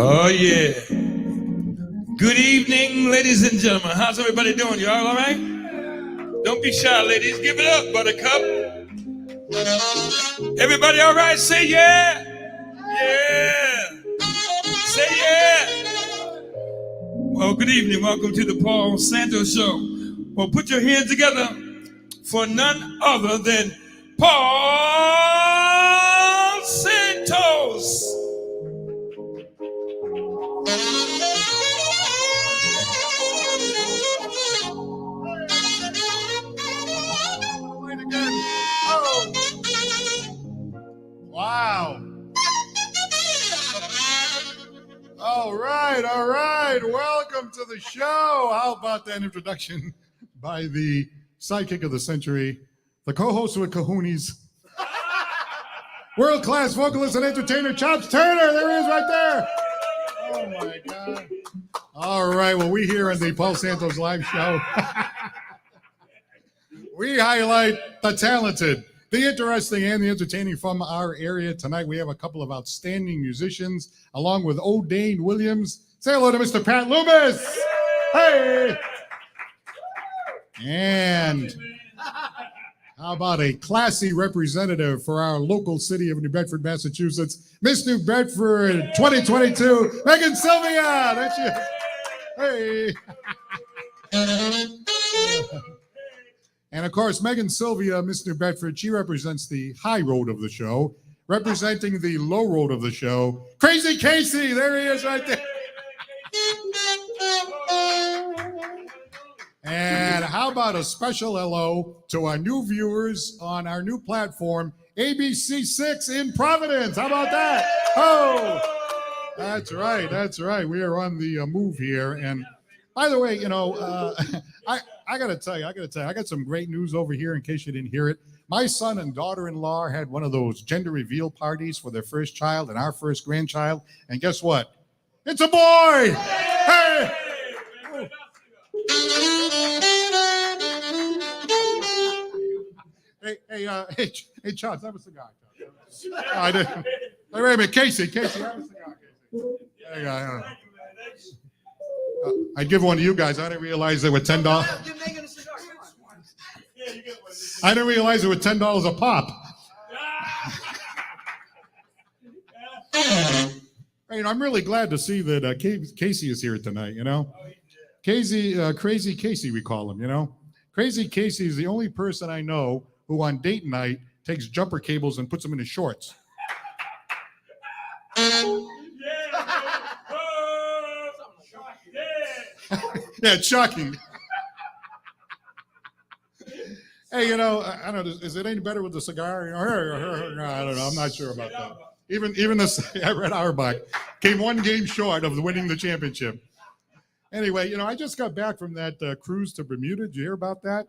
Oh, yeah. Good evening, ladies and gentlemen. How's everybody doing? You all right? Don't be shy, ladies. Give it up, Buttercup. Everybody all right? Say yeah. Yeah. Say yeah. Well, good evening. Welcome to the Paul Santos Show. Well, put your hands together for none other than Paul Santos. Oh. Wow. All right. Welcome to the show. How about that introduction by the sidekick of the century, the co-host with Cahoonies, world-class vocalist and entertainer, Chops Turner. There he is right there. Oh, my God. All right. Well, we here on the Paul Santos Live Show, we highlight the talented, the interesting, and the entertaining from our area. Tonight, we have a couple of outstanding musicians, along with Odaine Williams. Say hello to Mr. Pat Loomis. Hey! And how about a classy representative for our local city of New Bedford, Massachusetts, Miss New Bedford 2022, Megan Sylvia. That's you. Hey. And of course, Megan Sylvia, Miss New Bedford, she represents the high road of the show, representing the low road of the show. Crazy Casey, there he is right there. And how about a special hello to our new viewers on our new platform, ABC6 in Providence. How about that? Oh, that's right. We are on the move here. And by the way, you know, I got to tell you, I got some great news over here in case you didn't hear it. My son and daughter-in-law had one of those gender reveal parties for their first child and our first grandchild. And guess what? It's a boy! Hey! Hey, Charles, have a cigar. I did. Hey, wait a minute, Casey, have a cigar. Casey. There you go. I'd give one to you guys. I didn't realize they were $10. I didn't realize they were $10 a pop. You know, I'm really glad to see that Casey is here tonight. You know, Casey, Crazy Casey, we call him. You know, Crazy Casey is the only person I know who on date night takes jumper cables and puts them in his shorts. Yeah, it's shocking. Hey, you know, I don't know. Is it any better with the cigar? You know, I don't know. I'm not sure about that. Even this, Red Auerbach came one game short of winning the championship. Anyway, you know, I just got back from that cruise to Bermuda. Did you hear about that?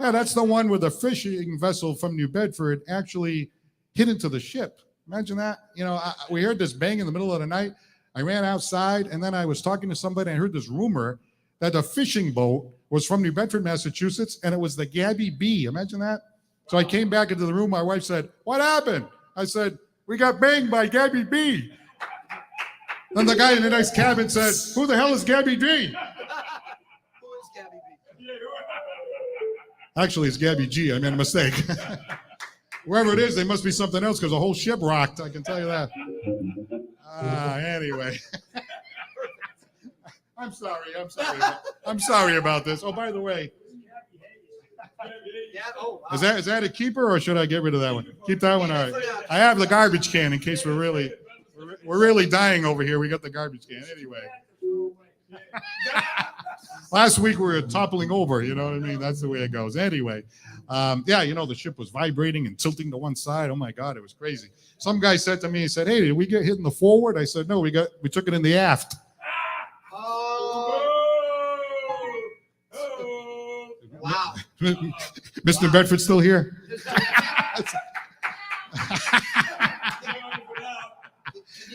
Yeah, that's the one where the fishing vessel from New Bedford actually hit into the ship. Imagine that. You know, we heard this bang in the middle of the night. I ran outside, and then I was talking to somebody, and I heard this rumor that the fishing boat was from New Bedford, Massachusetts, and it was the Gabby B. Imagine that. So I came back into the room. My wife said, "What happened?" I said, "We got banged by Gabby B." Then the guy in the next cabin said, "Who the hell is Gabby B?" Who is Gabby B? Actually, it's Gabby G. I made a mistake. Whoever it is, they must be something else because the whole ship rocked. I can tell you that. Anyway. I'm sorry about this. Oh, by the way. Is that a keeper or should I get rid of that one? Keep that one. All right. I have the garbage can in case we're We're really dying over here. We got the garbage can. Anyway. Last week we were toppling over, you know what I mean? That's the way it goes. Anyway, yeah, you know, the ship was vibrating and tilting to one side. Oh my God, it was crazy. Some guy said to me, he said, "Hey, did we get hit in the forward?" I said, "No, we took it in the aft." Wow. Mr. Bedford still here?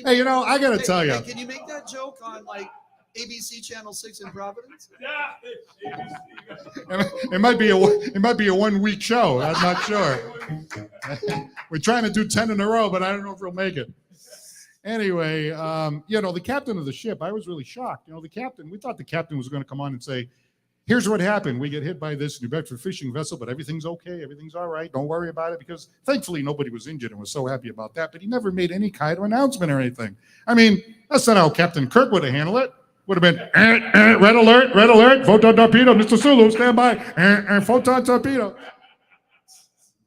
Hey, you know, I got to tell you. Can you make that joke on like ABC Channel 6 in Providence? It might be a 1 week show. I'm not sure. We're trying to do 10 in a row, but I don't know if we'll make it. Anyway, you know, the captain of the ship, I was really shocked. You know, we thought the captain was going to come on and say, "Here's what happened. We get hit by this New Bedford fishing vessel, but everything's okay. Everything's all right. Don't worry about it," because thankfully nobody was injured and was so happy about that. But he never made any kind of announcement or anything. I mean, that's not how Captain Kirk would have handled it. Would have been, red alert, photon torpedo, Mr. Sulu, stand by, photon torpedo.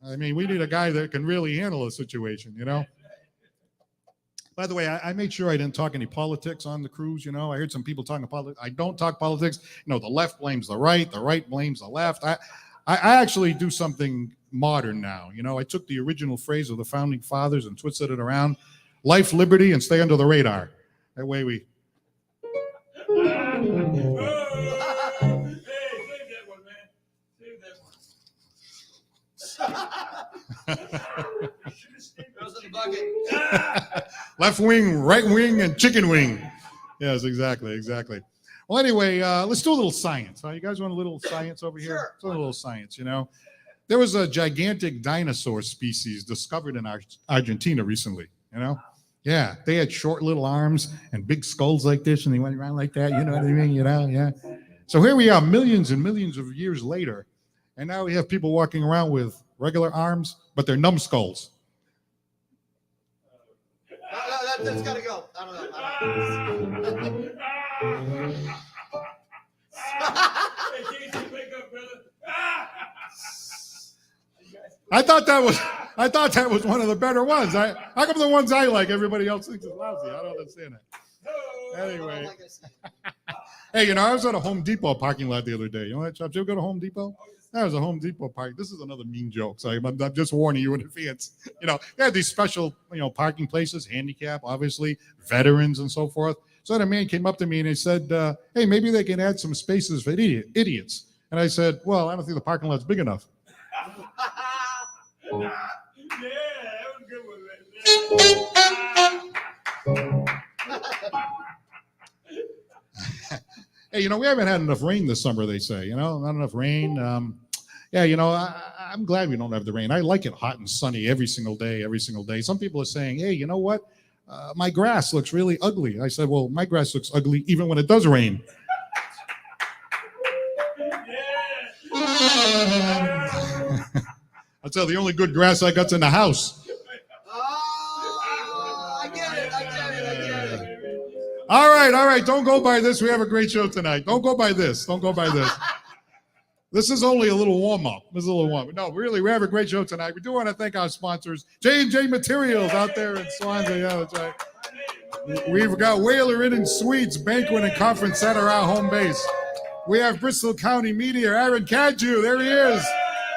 I mean, we need a guy that can really handle a situation, you know? By the way, I made sure I didn't talk any politics on the cruise, you know? I heard some people talking politics. I don't talk politics. You know, the left blames the right blames the left. I actually do something modern now, you know? I took the original phrase of the founding fathers and twisted it around. Life, liberty, and stay under the radar. That way we... Hey, save that one, man. Save that one. Throws in the bucket. Left wing, right wing, and chicken wing. Yes, exactly. Well, anyway, let's do a little science. You guys want a little science over here? Sure. Let's do a little science, you know. There was a gigantic dinosaur species discovered in Argentina recently, you know. Yeah, they had short little arms and big skulls like this, and they went around like that, you know what I mean? You know, yeah. So here we are millions and millions of years later, and now we have people walking around with regular arms, but they're numbskulls. That's got to go. I don't know. I thought that was one of the better ones. How come the ones I like, everybody else thinks is lousy? I don't understand it. Anyway. Hey, you know, I was at a Home Depot parking lot the other day. You know that, Chops? You ever go to Home Depot? That was a Home Depot park. This is another mean joke. So I'm just warning you in advance. You know, they had these special, you know, parking places, handicap, obviously, veterans and so forth. So the man came up to me and he said, "Hey, maybe they can add some spaces for idiots." And I said, "Well, I don't think the parking lot's big enough." Yeah, that was a good one, man. Hey, you know, we haven't had enough rain this summer, they say. You know, not enough rain. Yeah, you know, I'm glad we don't have the rain. I like it hot and sunny every single day. Some people are saying, "Hey, you know what? My grass looks really ugly." I said, "Well, my grass looks ugly even when it does rain." I'll tell you, the only good grass I got's in the house. Oh, I get it. All right. Don't go by this. We have a great show tonight. Don't go by this. This is only a little warm-up. No, really, we have a great show tonight. We do want to thank our sponsors, J&J Materials out there in Swansea. Yeah, that's right. We've got Whaler Inn and Suites, Banquet and Conference Center, our home base. We have Bristol County Media, Aaron Cadju. There he is,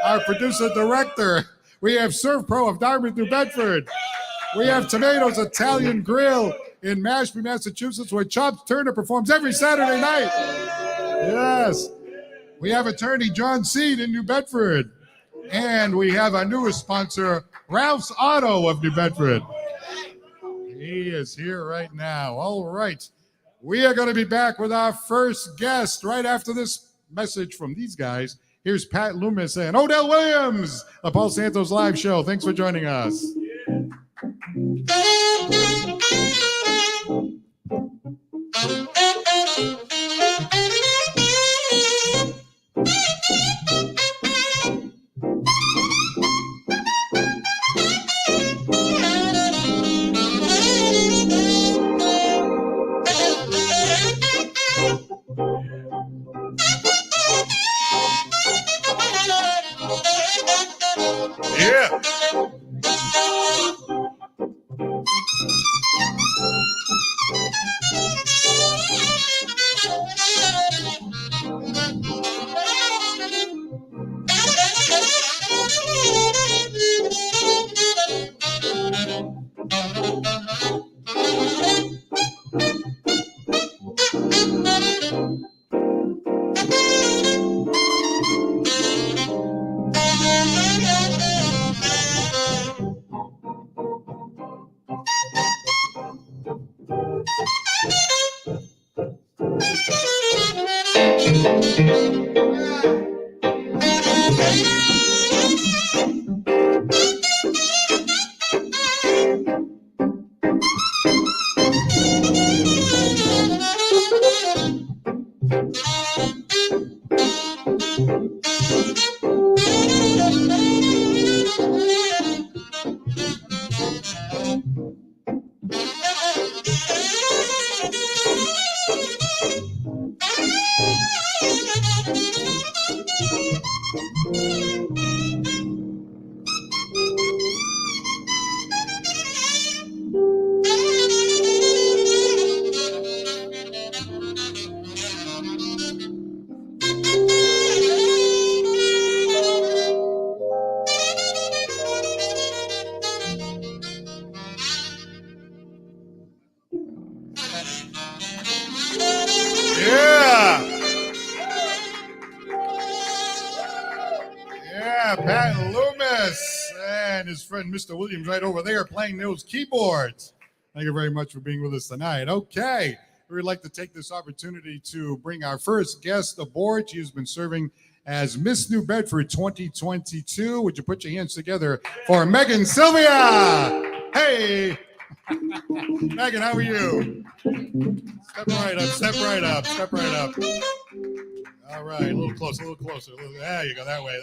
our producer-director. We have Surf Pro of Dartmouth, New Bedford. We have Tomatoes Italian Grill in Mashpee, Massachusetts, where Chops Turner performs every Saturday night. Yes. We have attorney John Seed in New Bedford. And we have our newest sponsor, Ralph's Auto of New Bedford. He is here right now. All right. We are going to be back with our first guest right after this message from these guys. Here's Pat Loomis and Odell Williams, the Paul Santos Live Show. Thanks for joining us. Yeah. friend, Mr. Williams, right over there playing those keyboards. Thank you very much for being with us tonight. Okay, we would like to take this opportunity to bring our first guest aboard. She has been serving as Miss New Bedford 2022. Would you put your hands together for Megan Sylvia? Hey, Megan, how are you? Step right up, step right up, step right up. All right, a little closer, a little closer. There you go, that way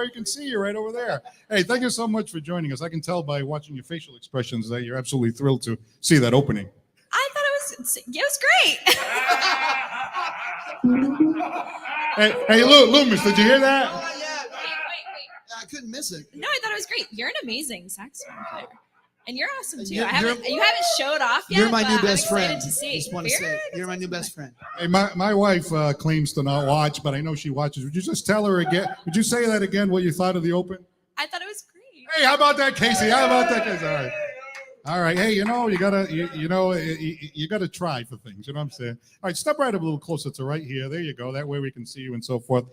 you can see you right over there. Hey, thank you so much for joining us. I can tell by watching your facial expressions that you're absolutely thrilled to see that opening. I thought it was great. Hey, Loomis, did you hear that? Oh, yeah. Wait. I couldn't miss it. No, I thought it was great. You're an amazing saxophone player. And you're awesome too. You haven't showed off yet. You're my new but best I'm friend. excited to see. Just want to say, you're my new best friend. Hey, my wife claims to not watch, but I know she watches. Would you just tell her again? Would you say that again, what you thought of the open? I thought it was great. Hey, how about that, Casey? How about that, Casey? All right. Hey, you gotta try for things. You know what I'm saying? All right, step right up a little closer to right here. There you go. That way we can see you and so forth.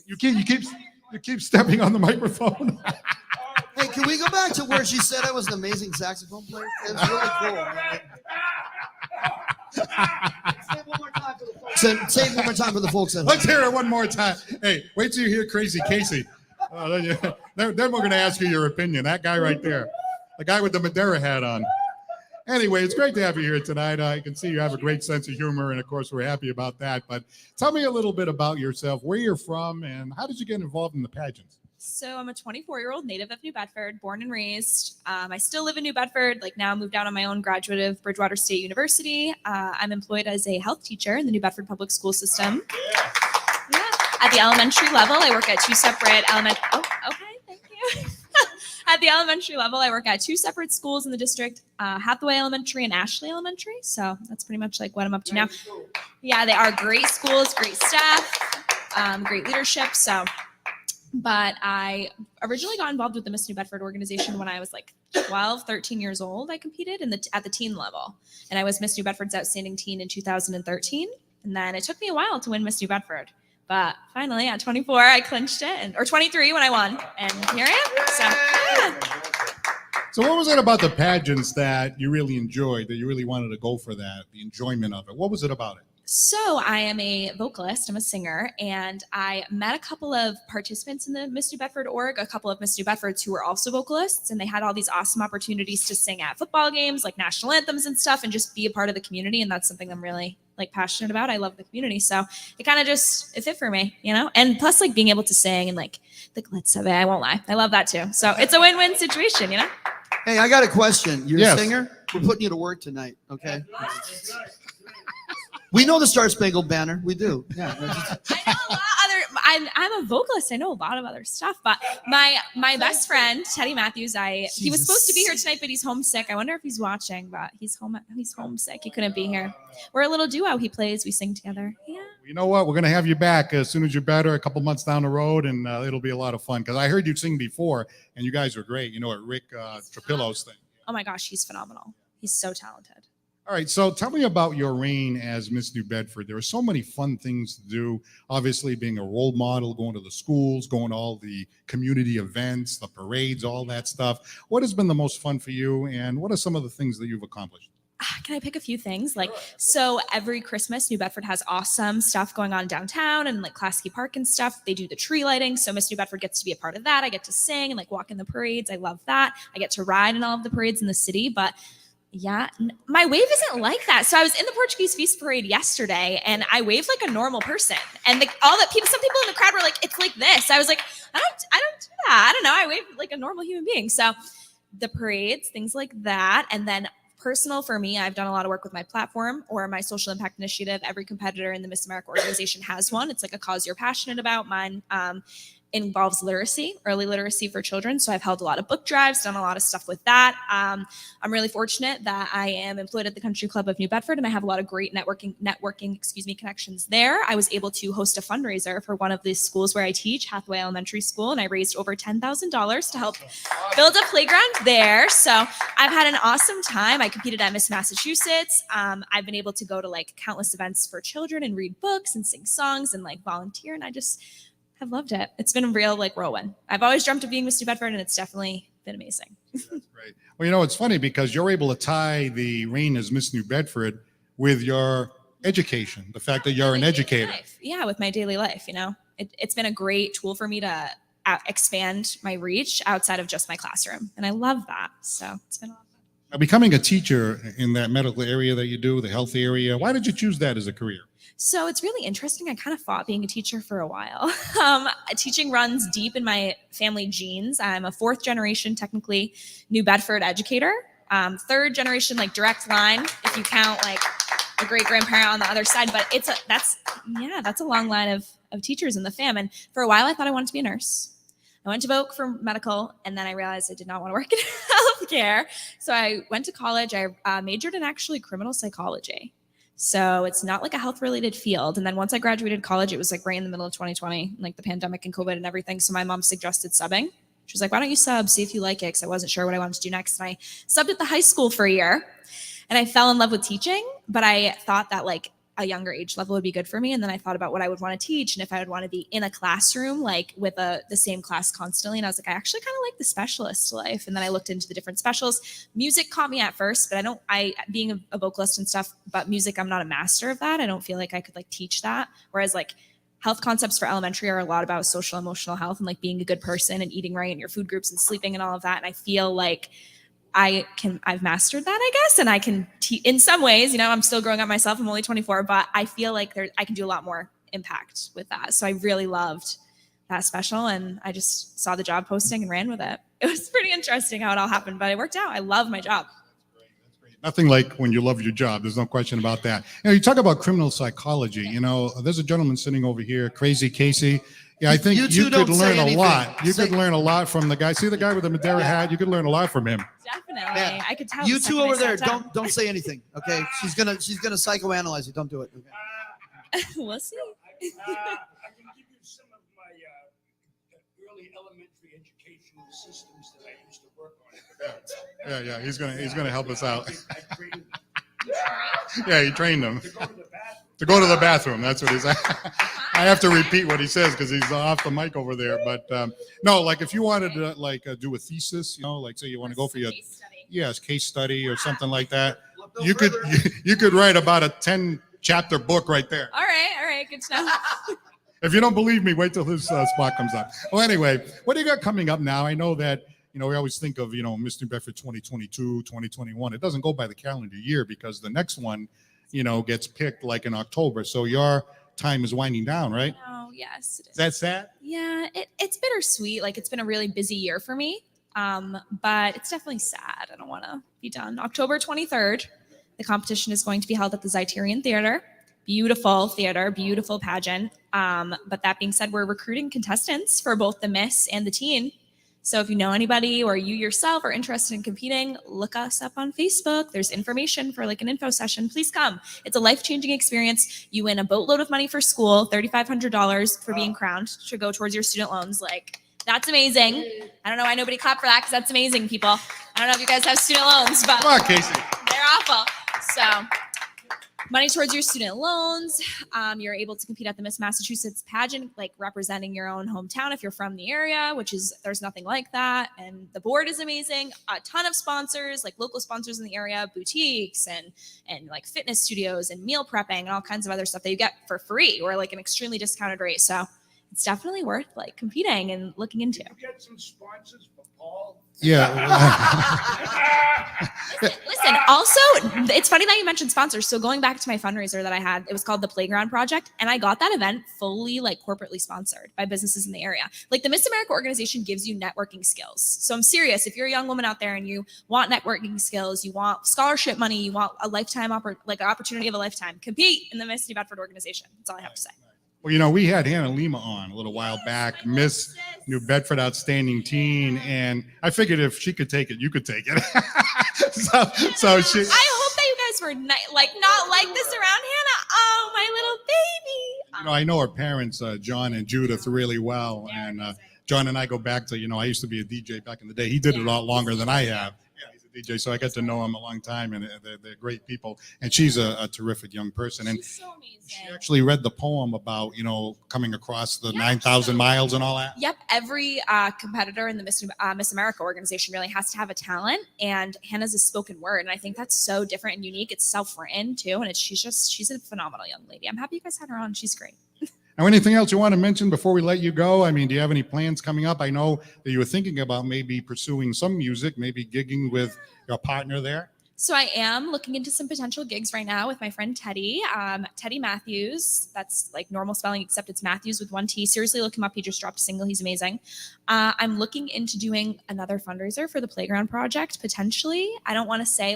You keep stepping on the microphone. Hey, can we go back to where she said I was an amazing saxophone player? It was really cool, man. Say it one more time for the folks. Say it one more time for the folks at home. Let's hear it one more time. Hey, wait till you hear Crazy Casey. Then we're going to ask you your opinion. That guy right there, the guy with the Madeira hat on. Anyway, it's great to have you here tonight. I can see you have a great sense of humor, and of course, we're happy about that. But tell me a little bit about yourself, where you're from, and how did you get involved in the pageants? So I'm a 24-year-old native of New Bedford, born and raised. I still live in New Bedford. Now moved out on my own, graduate of Bridgewater State University. I'm employed as a health teacher in the New Bedford public school system. Yeah. At the elementary level, I work at two separate elementary. Oh, okay, thank you. At the elementary level, I work at two separate schools in the district, Hathaway Elementary and Ashley Elementary. So that's pretty much like what I'm up to now. Yeah, they are great schools, great staff, great leadership. But I originally got involved with the Miss New Bedford organization when I was 12, 13 years old. I competed at the teen level. And I was Miss New Bedford's Outstanding Teen in 2013. And then it took me a while to win Miss New Bedford. But finally, at 24, I clinched it. Or 23 when I won. And here I am. So, yeah. So what was it about the pageants that you really enjoyed, that you really wanted to go for that, the enjoyment of it? What was it about it? So I am a vocalist, I'm a singer, and I met a couple of participants in the Miss New Bedford org, a couple of Miss New Bedfords who were also vocalists, and they had all these awesome opportunities to sing at football games, like national anthems and stuff, and just be a part of the community, and that's something I'm really passionate about. I love the community, so it kind of it fit for me, and plus being able to sing and the glitz of it, I won't lie, I love that too. So it's a win-win situation, Hey, I got a question. You're Yes. a singer? We're putting you to work tonight, okay? We know the Star Spangled Banner. We do. Yeah. I know a lot I'm a vocalist. I know a lot of other stuff, but my best friend Teddy Matthews, he was supposed to be here tonight, but he's homesick. I wonder if he's watching, but he's homesick. He couldn't be here. We're a little duo. He plays, we sing together. Yeah. You know what? We're going to have you back as soon as you're better, a couple months down the road, and it'll be a lot of fun. Because I heard you sing before, and you guys were great. At Rick Trapillo's thing. Oh my gosh, he's phenomenal. He's so talented. All right, so tell me about your reign as Miss New Bedford. There are so many fun things to do. Obviously, being a role model, going to the schools, going to all the community events, the parades, all that stuff. What has been the most fun for you, and what are some of the things that you've accomplished? Can I pick a few things? So every Christmas, New Bedford has awesome stuff going on downtown and Klasky Park and stuff. They do the tree lighting. So Miss New Bedford gets to be a part of that. I get to sing and walk in the parades. I love that. I get to ride in all of the parades in the city, but yeah, my wave isn't like that. So I was in the Portuguese Feast Parade yesterday and I waved like a normal person. And some people in the crowd were like, it's like this. I was like, I don't do that. I don't know. I wave like a normal human being. So the parades, things like that. And then personal for me, I've done a lot of work with my platform or my social impact initiative. Every competitor in the Miss America organization has one. It's like a cause you're passionate about. Mine involves literacy, early literacy for children. So I've held a lot of book drives, done a lot of stuff with that. I'm really fortunate that I am employed at the Country Club of New Bedford, and I have a lot of great networking connections there. I was able to host a fundraiser for one of the schools where I teach, Hathaway Elementary School, and I raised over $10,000 to help build a playground there. So I've had an awesome time. I competed at Miss Massachusetts. I've been able to go to countless events for children and read books and sing songs and volunteer, and I just have loved it. It's been a real whirlwind. I've always dreamt of being Miss New Bedford, and it's definitely been amazing. That's great. Well, you know, it's funny because you're able to tie the reign as Miss New Bedford with your education, the fact that you're an educator. Yeah, with my daily life, you know, it's been a great tool for me to expand my reach outside of just my classroom. And I love that. So it's been a lot of fun. Now, becoming a teacher in that medical area that you do, the health area, why did you choose that as a career? So it's really interesting. I kind of fought being a teacher for a while. Teaching runs deep in my family genes. I'm a 4th generation, technically, New Bedford educator. 3rd generation, like direct line, if you count like a great grandparent on the other side. But that's a long line of teachers in the fam. And for a while, I thought I wanted to be a nurse. I went to vote for medical, and then I realized I did not want to work in healthcare. So I went to college. I majored in actually criminal psychology. So it's not like a health-related field. And then once I graduated college, it was like right in the middle of 2020, like the pandemic and COVID and everything. So my mom suggested subbing. She was like, why don't you sub, see if you like it? Because I wasn't sure what I wanted to do next. And I subbed at the high school for a year, and I fell in love with teaching. But I thought that like a younger age level would be good for me. And then I thought about what I would want to teach and if I would want to be in a classroom, like with the same class constantly. And I was like, I actually kind of like the specialist life. And then I looked into the different specials. Music caught me at first, but being a vocalist and stuff, but music, I'm not a master of that. I don't feel like I could like teach that. Whereas like health concepts for elementary are a lot about social emotional health and like being a good person and eating right and your food groups and sleeping and all of that. And I feel like I've mastered that, I guess. And I can in some ways, you know, I'm still growing up myself. I'm only 24, but I feel like I can do a lot more impact with that. So I really loved that special. And I just saw the job posting and ran with it. It was pretty interesting how it all happened, but it worked out. I love my job. That's great. Nothing like when you love your job. There's no question about that. You know, you talk about criminal psychology. You know, there's a gentleman sitting over here, Crazy Casey. Yeah, I think you could learn a lot. You could learn a lot from the guy. See the guy with the Madeira hat? You could learn a lot from him. Definitely. Yeah. I could tell. You two over there, don't say anything. Okay. She's gonna psychoanalyze you. Don't do it. Okay. We'll see. I can give you some of my early elementary educational systems that I used to work on. Yeah. He's gonna help us out. I trained them. Yeah, he trained them To go to the bathroom. to go to the bathroom. That's what he's. I have to repeat what he says because he's off the mic over there. But no, like if you wanted to do a thesis, you know, like say you want to go for your case study or something like that, you could write about a 10-chapter book right there. All right. Good to know. If you don't believe me, wait till his spot comes up. Well, anyway, what do you got coming up now? I know that, you know, we always think of, you know, Miss New Bedford 2022, 2021. It doesn't go by the calendar year because the next one, you know, gets picked like in October. So your time is winding down, right? Oh, yes. It is. Is that sad? Yeah, it's bittersweet. Like it's been a really busy year for me. But it's definitely sad. I don't want to be done. October 23rd, the competition is going to be held at the Zeiterian Theater. Beautiful theater, beautiful pageant. But that being said, we're recruiting contestants for both the Miss and the Teen. So if you know anybody or you yourself are interested in competing, look us up on Facebook. There's information for like an info session. Please come. It's a life-changing experience. You win a boatload of money for school, $3,500 for being crowned to go towards your student loans. Like, that's amazing. I don't know why nobody clapped for that because that's amazing, people. I don't know if you guys have student loans, but Come on, Casey. they're awful. So money towards your student loans. You're able to compete at the Miss Massachusetts pageant, like representing your own hometown if you're from the area, which is, there's nothing like that. And the board is amazing. A ton of sponsors, like local sponsors in the area, boutiques and like fitness studios and meal prepping and all kinds of other stuff that you get for free or like an extremely discounted rate. So it's definitely worth like competing and looking into. Did you get some sponsors for Paul? Yeah. Listen, also, it's funny that you mentioned sponsors. So going back to my fundraiser that I had, it was called the Playground Project. And I got that event fully like corporately sponsored by businesses in the area. Like the Miss America organization gives you networking skills. So I'm serious. If you're a young woman out there and you want networking skills, you want scholarship money, you want a lifetime opportunity of a lifetime, compete in the Miss New Bedford organization. That's all I have to say. Well, you know, we had Hannah Lima on a little while back, Miss New Bedford Outstanding Teen, and I figured if she could take it, you could take it. so she. I hope that you guys were not like this around Hannah. Oh, my little baby. You know, I know her parents, John and Judith, really well, and John and I go back to, you know, I used to be a DJ back in the day. He did it a lot longer than I have. Yeah, he's a DJ, so I got to know them a long time, and they're great people. And she's a terrific young person. And She's so amazing. she actually read the poem about, coming across the 9,000 miles and all that. Yep, every competitor in the Miss America organization really has to have a talent, and Hannah's a spoken word, and I think that's so different and unique. It's self-written too, and she's a phenomenal young lady. I'm happy you guys had her on. She's great. Now, anything else you want to mention before we let you go? I mean, do you have any plans coming up? I know that you were thinking about maybe pursuing some music, maybe gigging with your partner there. So I am looking into some potential gigs right now with my friend Teddy. Teddy Matthews. That's like normal spelling, except it's Matthews with one T. Seriously, look him up. He just dropped a single. He's amazing. I'm looking into doing another fundraiser for the Playground Project, potentially. I don't want to say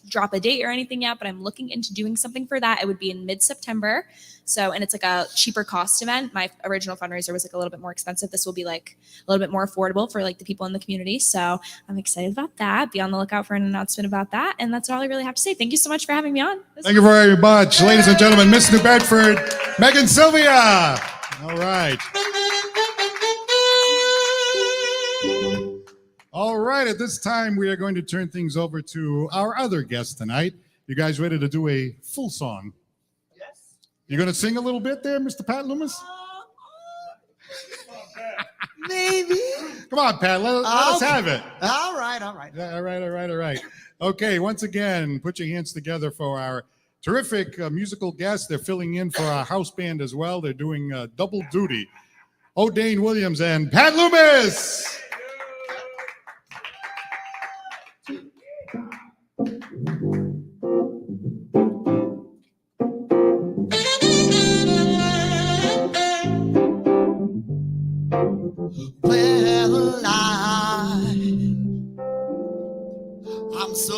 drop a date or anything yet, but I'm looking into doing something for that. It would be in mid-September. So, and it's like a cheaper cost event. My original fundraiser was like a little bit more expensive. This will be like a little bit more affordable for like the people in the community. So I'm excited about that. Be on the lookout for an announcement about that. And that's all I really have to say. Thank you so much for having me on. Thank you very much, ladies and gentlemen. Miss New Bedford, Megan Sylvia. All right. All right. At this time, we are going to turn things over to our other guest tonight. You guys ready to do a full song? Yes. You going to sing a little bit there, Mr. Pat Loomis? Maybe. Come on, Pat. Let us have it. All right. All right. Okay, once again, put your hands together for our terrific musical guests. They're filling in for our house band as well. They're doing double duty. Odaine Williams and Pat Loomis. Well, I'm so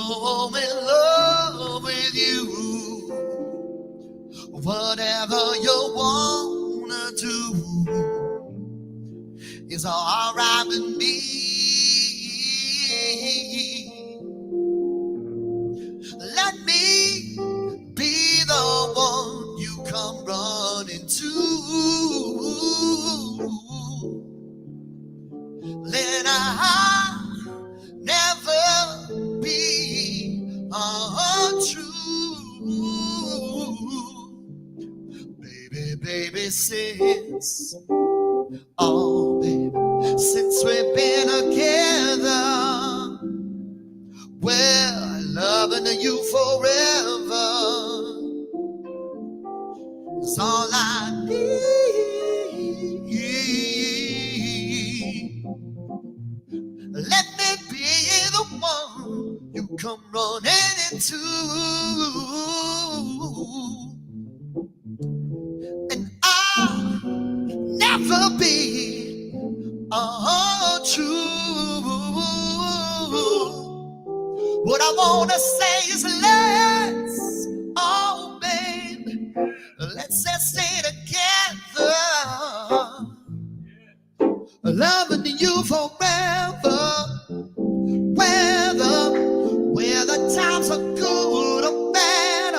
in love with you. Whatever you wanna do is all right with me. Let me be the one you come running to. Let I never be untrue. Baby, since we've been together, well, loving you forever is all I need. Let me be the one you come running into. And I'll never be untrue. What I wanna say is let's stay together. Loving you forever. Whether times are good or bad,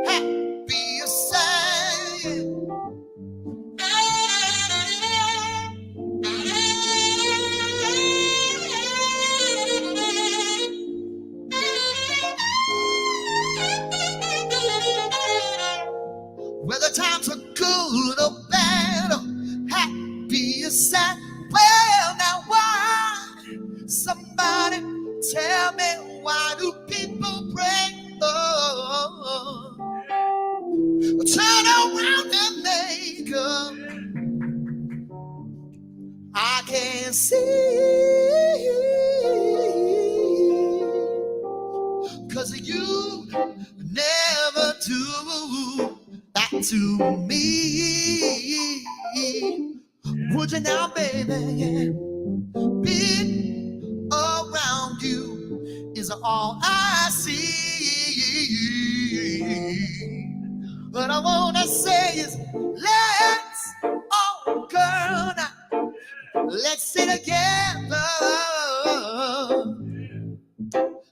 happy or sad. Whether times are good or bad, happy or sad. Well, now why? Somebody tell me, why do people break up? Turn around and make up. I can't see, 'cause you never do that to me. Would you now, baby? Being around you is all I see. What I wanna say is, girl, now, let's stay together.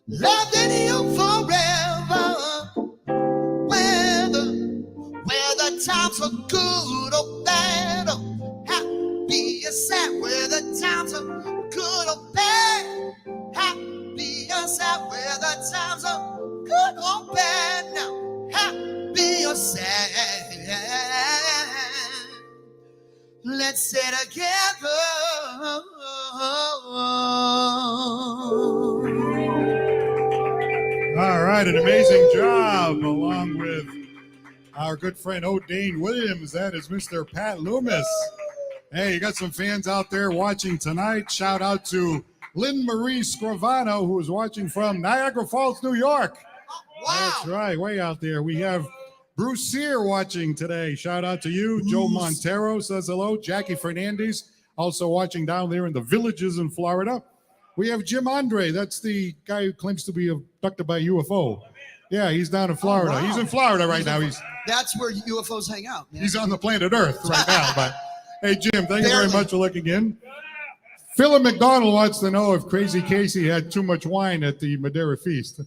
Loving you forever. Whether times are good or bad, happy or sad. Whether times are good or bad, happy or sad. Whether Whether times are good or bad now, happy or sad, let's stay together. All right, an amazing job, along with our good friend Odaine Williams. That is Mr. Pat Loomis. Hey, you got some fans out there watching tonight. Shout out to Lynn Marie Scrivano, who is watching from Niagara Falls, New York. Wow. That's right, way out there. We have Bruce Sear watching today. Shout out to you. Joe Montero says hello. Jackie Fernandez also watching down there in the Villages in Florida. We have Jim Andre. That's the guy who claims to be abducted by a UFO. Yeah, he's down in Florida. wow. He's in Florida right now. That's where UFOs hang out, man. He's on the planet Earth right now. But hey, Jim, thank you very much for looking in. Philip McDonald wants to know if Crazy Casey had too much wine at the Madeira feast.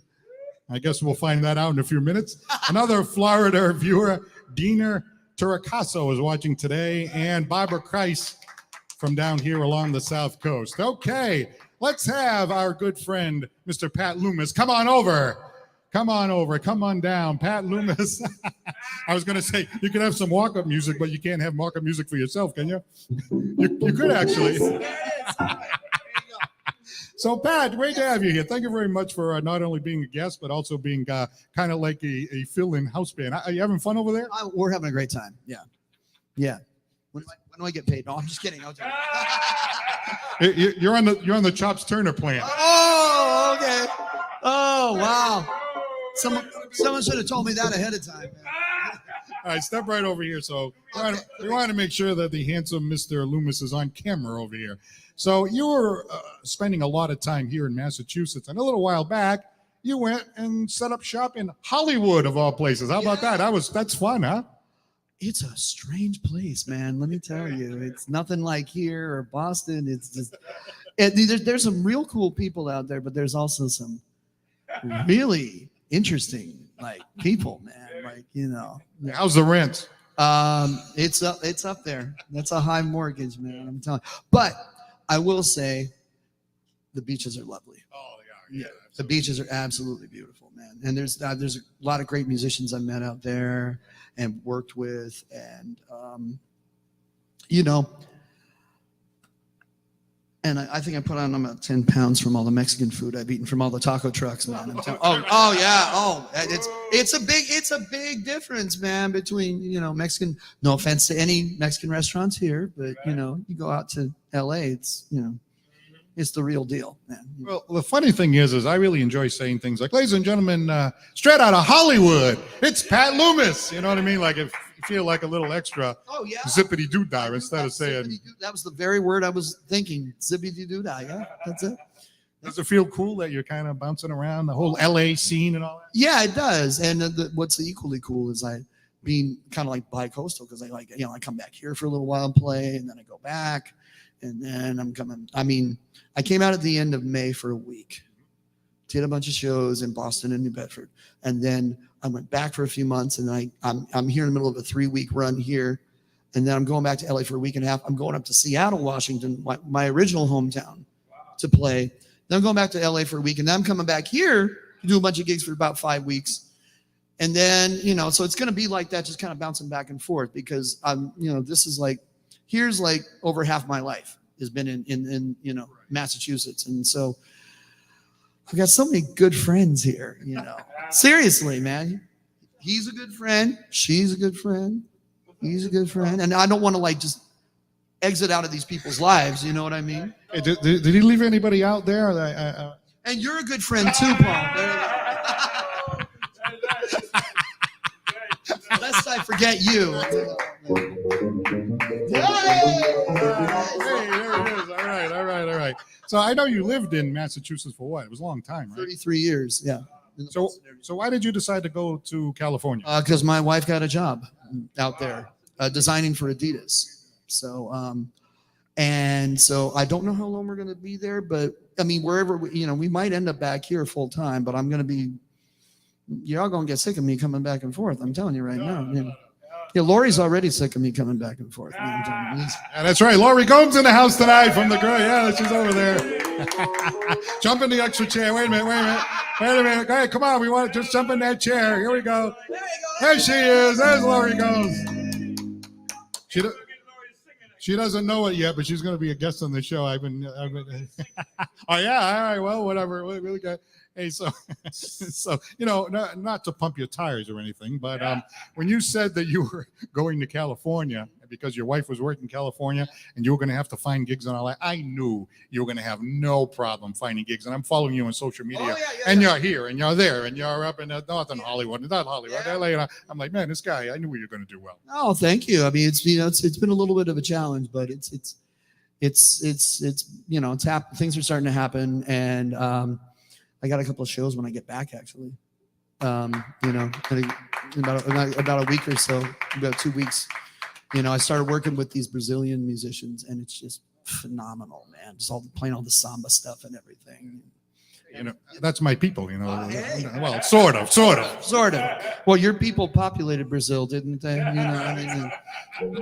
I guess we'll find that out in a few minutes. Another Florida viewer, Dina Turacaso, is watching today, and Barbara Kreis from down here along the South Coast. Okay, let's have our good friend, Mr. Pat Loomis. Come on over. Come on over. Come on down. Pat Loomis. I was going to say, you can have some walk-up music, but you can't have walk-up music for yourself, can you? You could actually. So, Pat, great to have you here. Thank you very much for not only being a guest, but also being kind of like a fill-in house band. Are you having fun over there? We're having a great time. Yeah. Yeah. When do I get paid? No, I'm just kidding. You're on the Chops Turner plan. Oh, okay. Oh, wow. Someone should have told me that ahead of time. All right, step right over here. So we want to make sure that the handsome Mr. Loomis is on camera over here. So you were spending a lot of time here in Massachusetts, and a little while back, you went and set up shop in Hollywood, of all places. How about that? That's fun, huh? It's a strange place, man. Let me tell you, it's nothing like here or Boston. It's just there's some real cool people out there, but there's also some really interesting people, man. How's the rent? It's up there. That's a high mortgage, man. I'm telling you. But I will say, the beaches are lovely. Oh, they are. Yeah. The beaches are absolutely beautiful, man. And there's a lot of great musicians I met out there and worked with, and and I think I put on about 10 pounds from all the Mexican food I've eaten from all the taco trucks, man. It's a big difference, man, between Mexican. No offense to any Mexican restaurants here, but you go out to LA, it's it's the real deal, man. Well, the funny thing is I really enjoy saying things like, ladies and gentlemen, straight out of Hollywood, it's Pat Loomis. You know what I mean? Like, if you feel like a little extra zippity-doo-dah instead of saying. That was the very word I was thinking, zippity-doo-dah, yeah, that's it. Does it feel cool that you're kind of bouncing around the whole LA scene and all that? Yeah, it does. And what's equally cool is being kind of like bi-coastal, because I come back here for a little while and play, and then I go back, and then I'm coming. I mean, I came out at the end of May for a week, did a bunch of shows in Boston and New Bedford, and then I went back for a few months, and I'm here in the middle of a 3-week run here, and then I'm going back to LA for a week and a half. I'm going up to Seattle, Washington, my original hometown, to play. Then I'm going back to LA for a week, and then I'm coming back here to do a bunch of gigs for about 5 weeks. And then, so it's going to be like that, just kind of bouncing back and forth, because this is here's over half my life has been in Massachusetts. And so I've got so many good friends here, seriously, man. He's a good friend. She's a good friend. He's a good friend. And I don't want to just exit out of these people's lives. You know what I mean? Hey, did he leave anybody out there? And you're a good friend too, Paul. Lest I forget you. Hey, there it is. All right. So I know you lived in Massachusetts for what? It was a long time, right? 33 years, yeah. So why did you decide to go to California? Because my wife got a job out there designing for Adidas. So, and so I don't know how long we're going to be there, but I mean, wherever we might end up back here full time, but I'm going to be. You're all going to get sick of me coming back and forth. I'm telling you right now. Yeah, Lori's already sick of me coming back and forth. Yeah, that's right. Lori Gomes in the house tonight from the girl. Yeah, she's over there. Jump in the extra chair. Wait a minute. Wait a minute. Hey, come on. We want to just jump in that chair. Here we go. There she is. There's Lori Gomes. She doesn't know it yet, but she's going to be a guest on the show. I've been oh yeah. All right. Well, whatever. Really good. Hey, so not to pump your tires or anything, but when you said that you were going to California because your wife was working in California and you were going to have to find gigs and all that, I knew you were going to have no problem finding gigs. And I'm following you on social media, and you're here, and you're there, and you're up in Northern Hollywood, not Hollywood, LA. And I'm like, man, this guy, I knew you were going to do well. Oh, thank you. I mean, it's been a little bit of a challenge, but it's things are starting to happen, and I got a couple of shows when I get back, actually. I think about a week or so, about 2 weeks. I started working with these Brazilian musicians, and it's just phenomenal, man. Just playing all the samba stuff and everything. That's my people. Well, sort of. Well, your people populated Brazil, didn't they?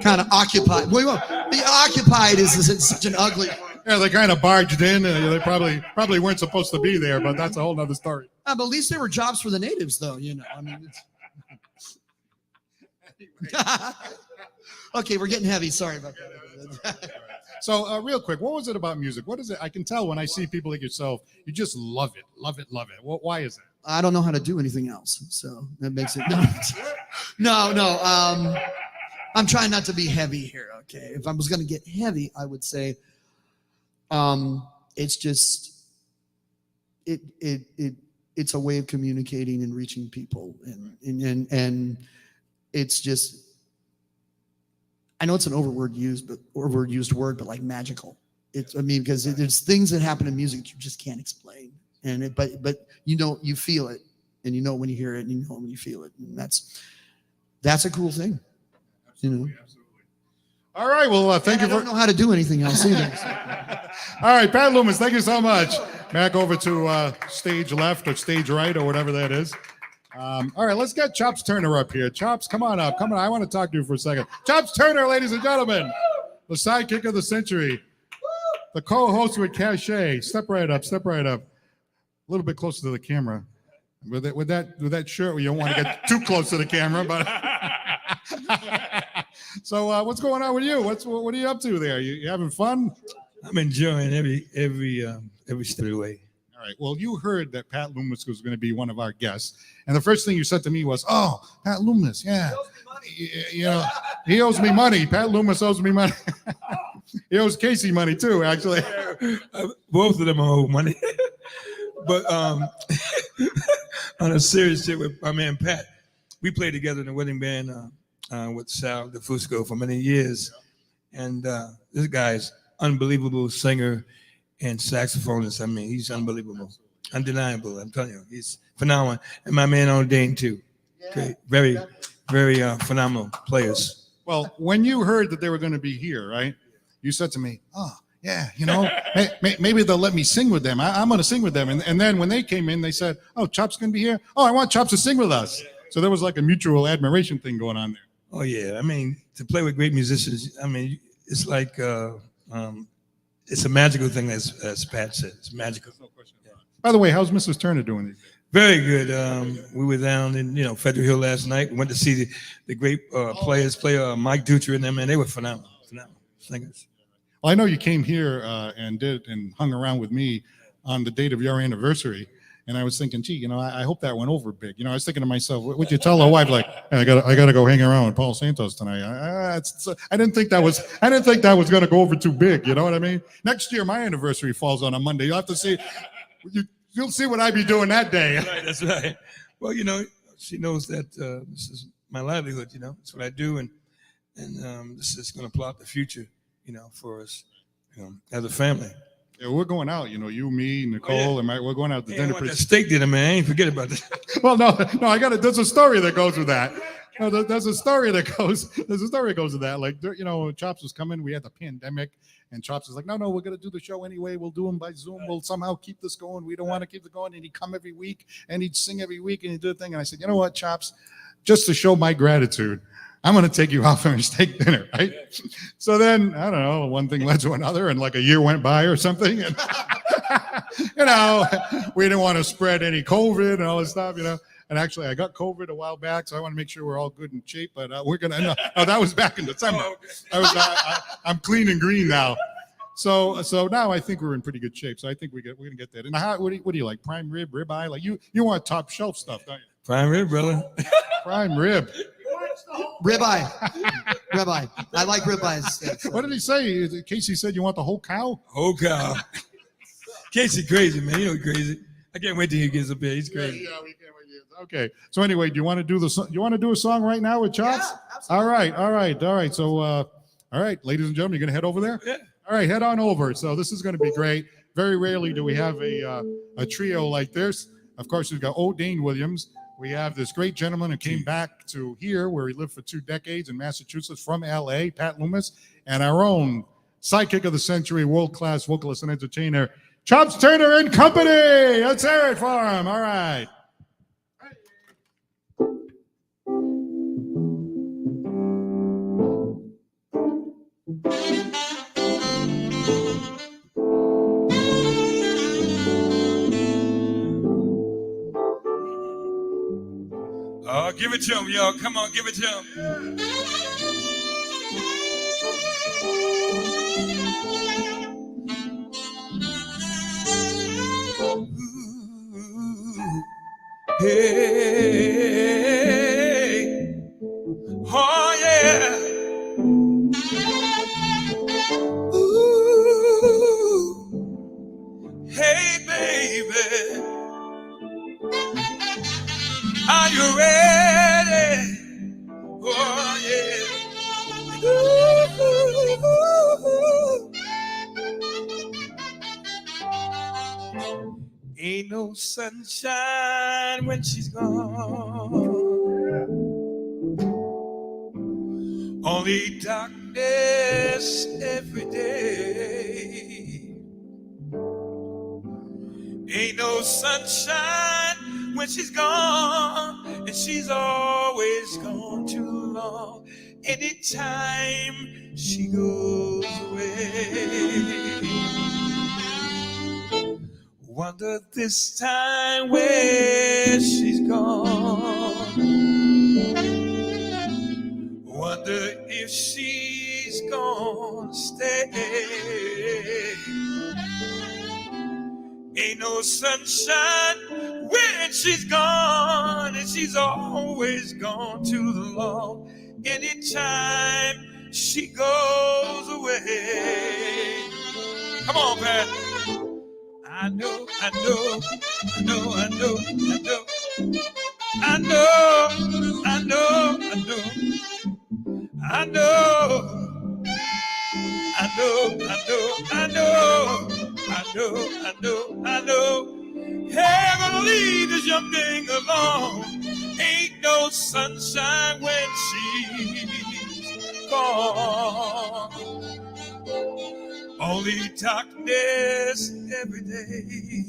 Kind of occupied. The occupied is such an ugly word. Yeah, they kind of barged in, and they probably weren't supposed to be there, but that's a whole nother story. But at least there were jobs for the natives, though. Okay, we're getting heavy. Sorry about that. So, real quick, what was it about music? What is it? I can tell when I see people like yourself, you just love it. Why is that? I don't know how to do anything else, so that makes it. No. I'm trying not to be heavy here. Okay, if I was going to get heavy, I would say. It's just it's a way of communicating and reaching people, and it's just, I know it's an overused word, but like magical. Because there's things that happen in music that you just can't explain, but you feel it, and you know when you hear it, and you know when you feel it, and that's a cool thing. Absolutely. All right. Well, thank you. I don't know how to do anything else either. All right, Pat Loomis, thank you so much. Back over to stage left or stage right or whatever that is. All right, let's get Chops Turner up here. Chops, come on up. I want to talk to you for a second. Chops Turner, ladies and gentlemen, the sidekick of the century, the co-host with Cachet. Step right up. A little bit closer to the camera. With that shirt, you don't want to get too close to the camera, but. So what's going on with you? What are you up to there? You having fun? I'm enjoying every step of the way. All right. Well, you heard that Pat Loomis was going to be one of our guests, and the first thing you said to me was, "Oh, Pat Loomis, yeah, he owes me money. Pat Loomis owes me money. He owes Casey money too, actually. Both of them owe money." But on a serious shit with my man Pat, we played together in a wedding band with Sal DeFusco for many years, and this guy's unbelievable singer and saxophonist. I mean, he's unbelievable, undeniable. I'm telling you, he's phenomenal. And my man Odaine too. Okay, very, very phenomenal players. Well, when you heard that they were going to be here, right? You said to me, "Oh, yeah, maybe they'll let me sing with them. I'm going to sing with them." And then when they came in, they said, "Oh, Chops going to be here. Oh, I want Chops to sing with us." So there was like a mutual admiration thing going on there. Oh yeah, I mean, to play with great musicians, I mean, it's like it's a magical thing, as Pat said. It's magical. No question. Yeah. By the way, how's Mrs. Turner doing these days? Very good. We were down in Federal Hill last night. We went to see the great players play. Mike Dutra and them, and they were phenomenal singers. Well, I know you came here and hung around with me on the date of your anniversary. And I was thinking, gee, I hope that went over big. I was thinking to myself, would you tell a wife like, hey, I gotta go hang around with Paul Santos tonight? I didn't think that was going to go over too big. You know what I mean? Next year, my anniversary falls on a Monday. You'll have to see. You'll see what I be doing that day. That's right. Well, she knows that this is my livelihood. It's what I do, and this is going to plot the future. For us, as a family. Yeah, we're going out, you, me, Nicole, and we're going out to dinner. That steak dinner, man. I ain't forget about that. Well, no, there's a story that goes with that. There's a story that goes with that. Like, Chops was coming, we had the pandemic, and Chops was like, no, we're going to do the show anyway. We'll do them by Zoom. We'll somehow keep this going. We don't want to keep it going. And he'd come every week, and he'd sing every week, and he'd do the thing. And I said, you know what, Chops, just to show my gratitude, I'm going to take you out for a steak dinner, right? So then, I don't know, one thing led to another, and like a year went by or something. And, we didn't want to spread any COVID and all this stuff, And actually, I got COVID a while back, so I want to make sure we're all good and shape. But we're going to, no, that was back in December. I'm clean and green now. So now I think we're in pretty good shape. So I think we're going to get that. And what do you like? Prime rib, ribeye? Like you want top shelf stuff, don't you? Prime rib, brother. Prime rib. Ribeye. Ribeye. I like ribeye steaks. What did he say? Casey said you want the whole cow? Whole cow. Casey crazy, man. You know he's crazy. I can't wait till he gets up here. He's crazy. Yeah, we can't wait. Okay. So anyway, do you want to do a song right now with Chops? Yeah, absolutely. All right. So all right, ladies and gentlemen, you're gonna head over there? Yeah. All right, head on over. So this is gonna be great. Very rarely do we have a trio like this. Of course, we've got Odaine Williams. We have this great gentleman who came back to here where he lived for 2 decades in Massachusetts from LA, Pat Loomis, and our own sidekick of the century, world-class vocalist and entertainer, Chops Turner and Company. Let's hear it for him. All right. Oh, give it to him, y'all. Come on, give it to him. Hey, oh yeah. Ooh, hey, baby, are you ready? Oh yeah. Ooh. Ain't no sunshine when she's gone. Only darkness every day. Ain't no sunshine when she's gone, and she's always gone too long. Anytime she goes away. Wonder this time where she's gone. Wonder if she's gonna stay. Ain't no sunshine when she's gone, and she's always gone too long. Anytime she goes away. Come on, Pat. I know, I know, I know, I know, I know, I know, I know, I know, I know, I know, I know, I know, I know, I know, I know. Hey, I'm gonna leave this young thing alone. Ain't no sunshine when she's gone. Only darkness every day.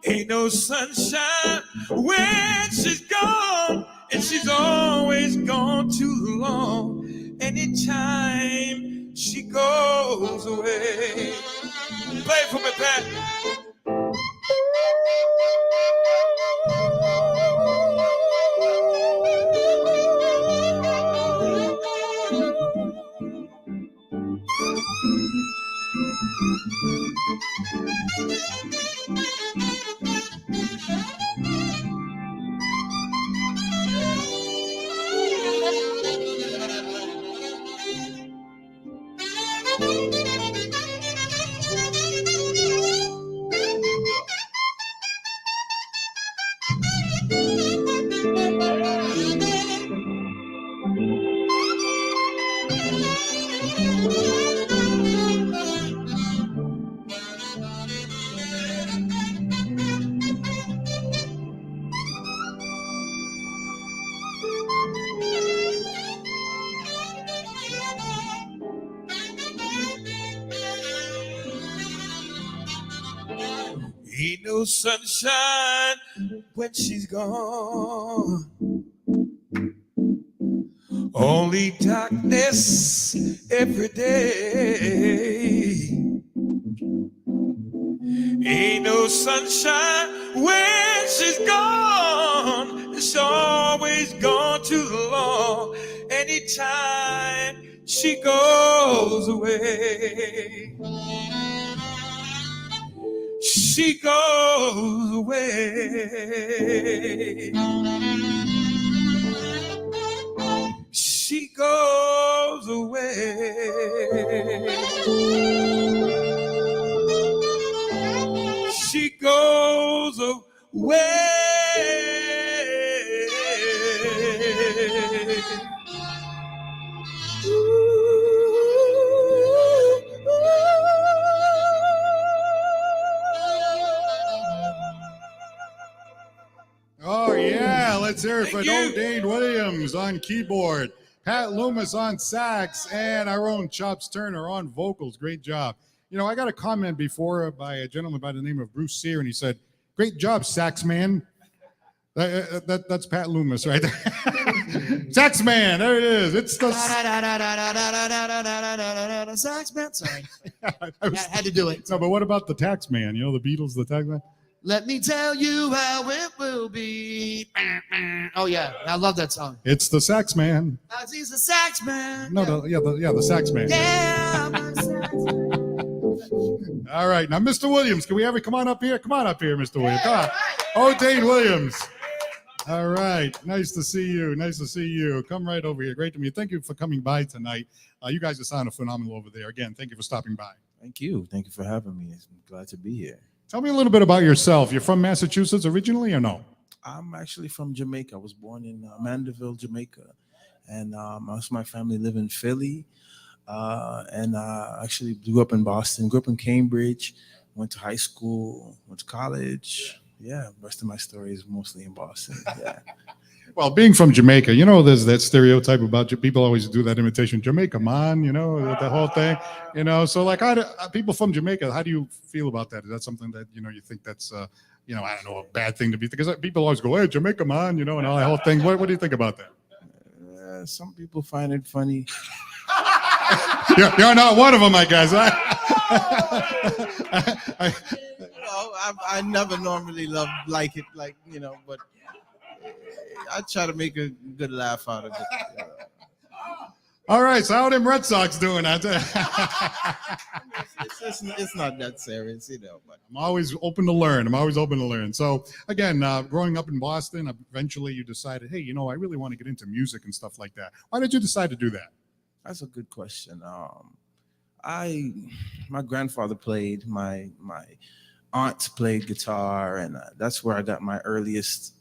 Ain't no sunshine when she's gone, and she's always gone too long. Anytime she goes away. Play for me, Pat. Ain't no sunshine when she's gone. Only darkness every day. Ain't no sunshine when she's gone. It's always gone too long. Anytime she goes away, she goes away. She goes away. She goes away. Oh, yeah. Let's hear it for Thank you. Odaine Williams on keyboard, Pat Loomis on sax, and our own Chops Turner on vocals. Great job. You know, I got a comment before by a gentleman by the name of Bruce Sear, and he said, "Great job, sax man." That's Pat Loomis right there. Sax man, there it is. It's the Sax man. Sorry, I was- had to do it. No, but what about the tax man? You know, the Beatles, the tax man? Let me tell you how it will be. Oh yeah, I love that song. It's the sax man. He's the sax man. No, the sax man. Yeah, I'm a sax man. All right, now, Mr. Williams, can we have you come on up here? Come on up here, Mr. Williams. Come on. Odaine Williams. All right, nice to see you. Nice to see you. Come right over here. Great to meet you. Thank you for coming by tonight. You guys are sounding phenomenal over there. Again, thank you for stopping by. Thank you. Thank you for having me. I'm glad to be here. Tell me a little bit about yourself. You're from Massachusetts originally or no? I'm actually from Jamaica. I was born in Mandeville, Jamaica. And most of my family live in Philly. And actually grew up in Boston, grew up in Cambridge, went to high school, went to college. Yeah, the rest of my story is mostly in Boston. Yeah. Well, being from Jamaica, you know, there's that stereotype about people always do that imitation, Jamaica, man, you know, the whole thing, you know. So, like, people from Jamaica, how do you feel about that? Is that something that, you know, you think that's, you know, I don't know, a bad thing to be, because people always go, hey, Jamaica, man, you know, and all that whole thing. What do you think about that? Some people find it funny. You're not one of them, I guess. I never normally like it, like, you know, but I try to make a good laugh out of it. All right, so how them Red Sox doing? It's not that serious, you know. But I'm always open to learn. So again, growing up in Boston, eventually you decided, hey, you know, I really want to get into music and stuff like that. Why did you decide to do that? that's a good question. My grandfather played, my aunt played guitar, and that's where I got my earliest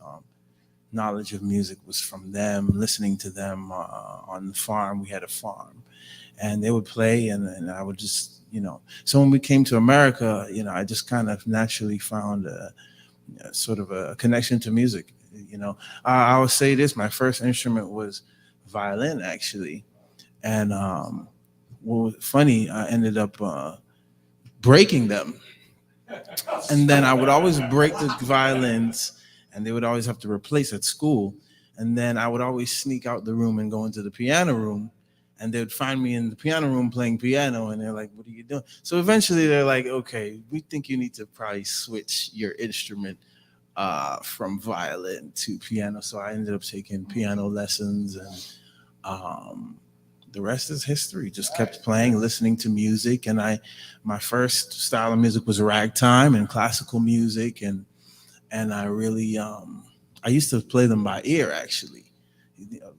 knowledge of music was from them, listening to them on the farm. We had a farm, and they would play, and I would just, you know. So when we came to America, you know, I just kind of naturally found a sort of a connection to music. You know, I would say this: my first instrument was violin, actually, and what was funny, I ended up breaking them. And then I would always break the violins, and they would always have to replace at school. And then I would always sneak out the room and go into the piano room, and they would find me in the piano room playing piano, and they're like, "What are you doing?" So eventually they're like, "Okay, we think you need to probably switch your instrument from violin to piano." So I ended up taking piano lessons, and the rest is history. Just kept playing, listening to music, and my first style of music was ragtime and classical music, and I really I used to play them by ear, actually.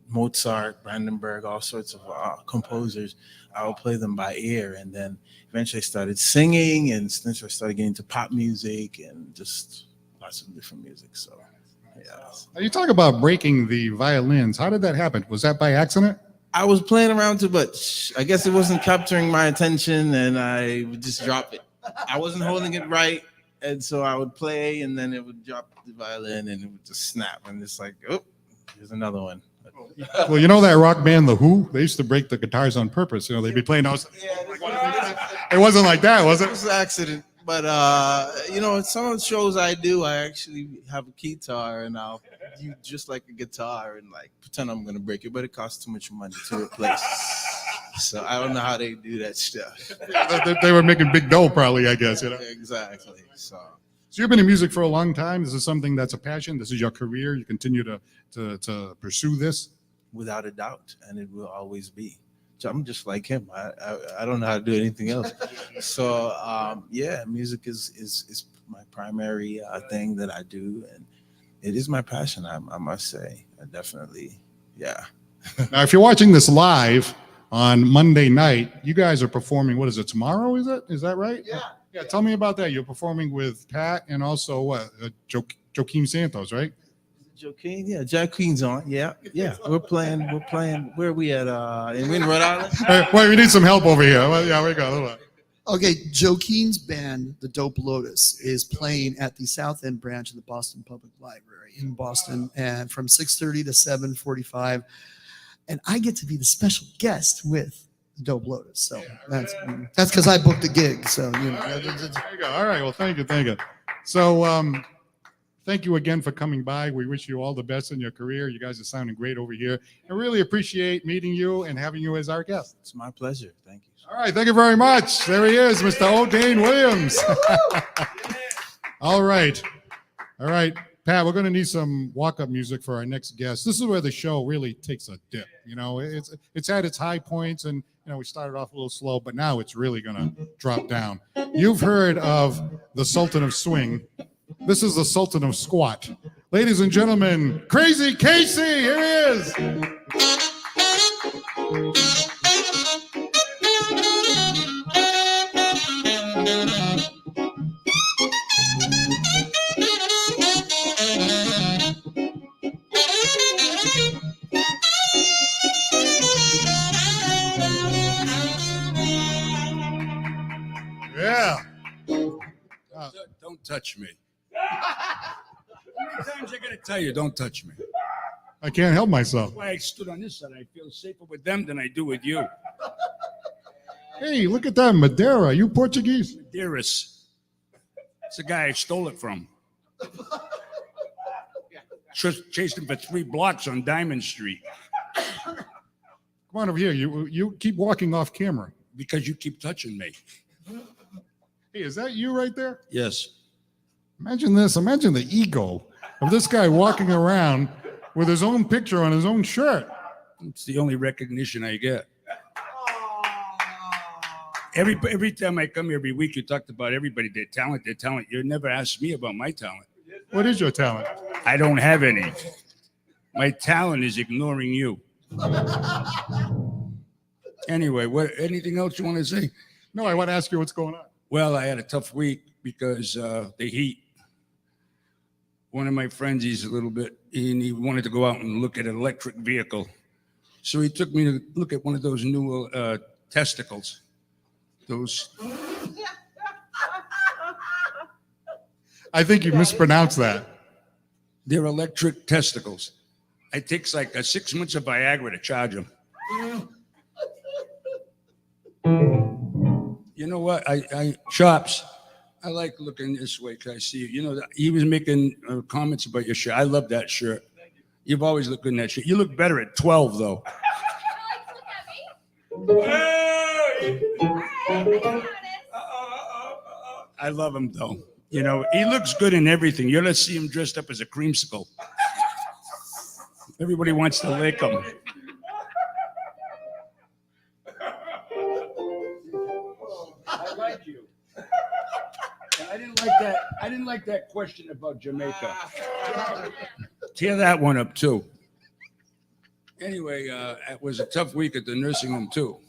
Mozart, Brandenburg, all sorts of composers. I would play them by ear, and then eventually I started singing, and then I started getting into pop music and just lots of different music. So, yeah. Now, you talk about breaking the violins. How did that happen? Was that by accident? I was playing around too much. I guess it wasn't capturing my attention, and I would just drop it. I wasn't holding it right, and so I would play, and then it would drop the violin, and it would just snap, and it's like, oh, here's another one. Well, you know that rock band, The Who? They used to break the guitars on purpose. You know, they'd be playing those. Yeah, It wasn't like that, was it it? was an accident, But some of the shows I do, I actually have a guitar and I'll use just like a guitar and like pretend I'm gonna break it, but it costs too much money to replace. So I don't know how they do that stuff. They were making big dough, probably, I guess. Exactly. So you've been in music for a long time. This is something that's a passion. This is your career. You continue to pursue this. without a doubt, and it will always be. So I'm just like him. I don't know how to do anything else. So music is my primary thing that I do, and it is my passion. I must say, I definitely, yeah. Now, if you're watching this live on Monday night, you guys are performing. What is it? Tomorrow? Is that right? Yeah. Yeah. Tell me about that. You're performing with Pat and also what? Joaquin Santos, right? Joaquin, yeah, Joaquin's on. Yeah. We're playing. Where are we at? In Rhode Island. Wait, we need some help over here. Well, yeah, we go. Hold on. Okay, Joaquin's band, the Dope Lotus, is playing at the South End branch of the Boston Public Library in Boston, and from 6:30 to 7:45. And I get to be the special guest with the Dope Lotus. So that's because I booked the gig. So There you go. All right. Well, thank you. So thank you again for coming by. We wish you all the best in your career. You guys are sounding great over here. I really appreciate meeting you and having you as our guest. It's my pleasure. Thank you. All right. Thank you very much. There he is, Mr. Odaine Williams. All right. Pat, we're going to need some walk-up music for our next guest. This is where the show really takes a dip. You know, it's at its high points, and we started off a little slow, but now it's really going to drop down. You've heard of the Sultan of Swing. This is the Sultan of Squat. Ladies and gentlemen, Crazy Casey, here he is. Yeah. Don't touch me. How many times I gotta tell you, don't touch me? I can't help myself. That's why I stood on this side. I feel safer with them than I do with you. Hey, look at that, Madeira. You Portuguese? Dearest. It's the guy I stole it from. Chased him for 3 blocks on Diamond Street. Come on over here. You keep walking off camera. Because you keep touching me. Hey, is that you right there? Yes. Imagine this. Imagine the ego of this guy walking around with his own picture on his own shirt. It's the only recognition I get. Every time I come here every week, you talked about everybody, their talent. You never asked me about my talent. What is your talent? I don't have any. My talent is ignoring you. Anyway, anything else you want to say? No, I want to ask you what's going on. Well, I had a tough week because the heat. One of my friends, he's a little bit, and he wanted to go out and look at an electric vehicle. So he took me to look at one of those new testicles. Those. I think you mispronounced that. They're electric testicles. It takes like 6 months of Viagra to charge them. You know what? Chops, I like looking this way because I see you. You know, he was making comments about your shirt. I love that shirt. You've always looked good in that shirt. You look better at 12, though. I love him, though. You know, he looks good in everything. You're going to see him dressed up as a creamsicle. Everybody wants to lick him. I like you. I didn't like that question about Jamaica. Tear that one up too. Anyway, it was a tough week at the nursing home too.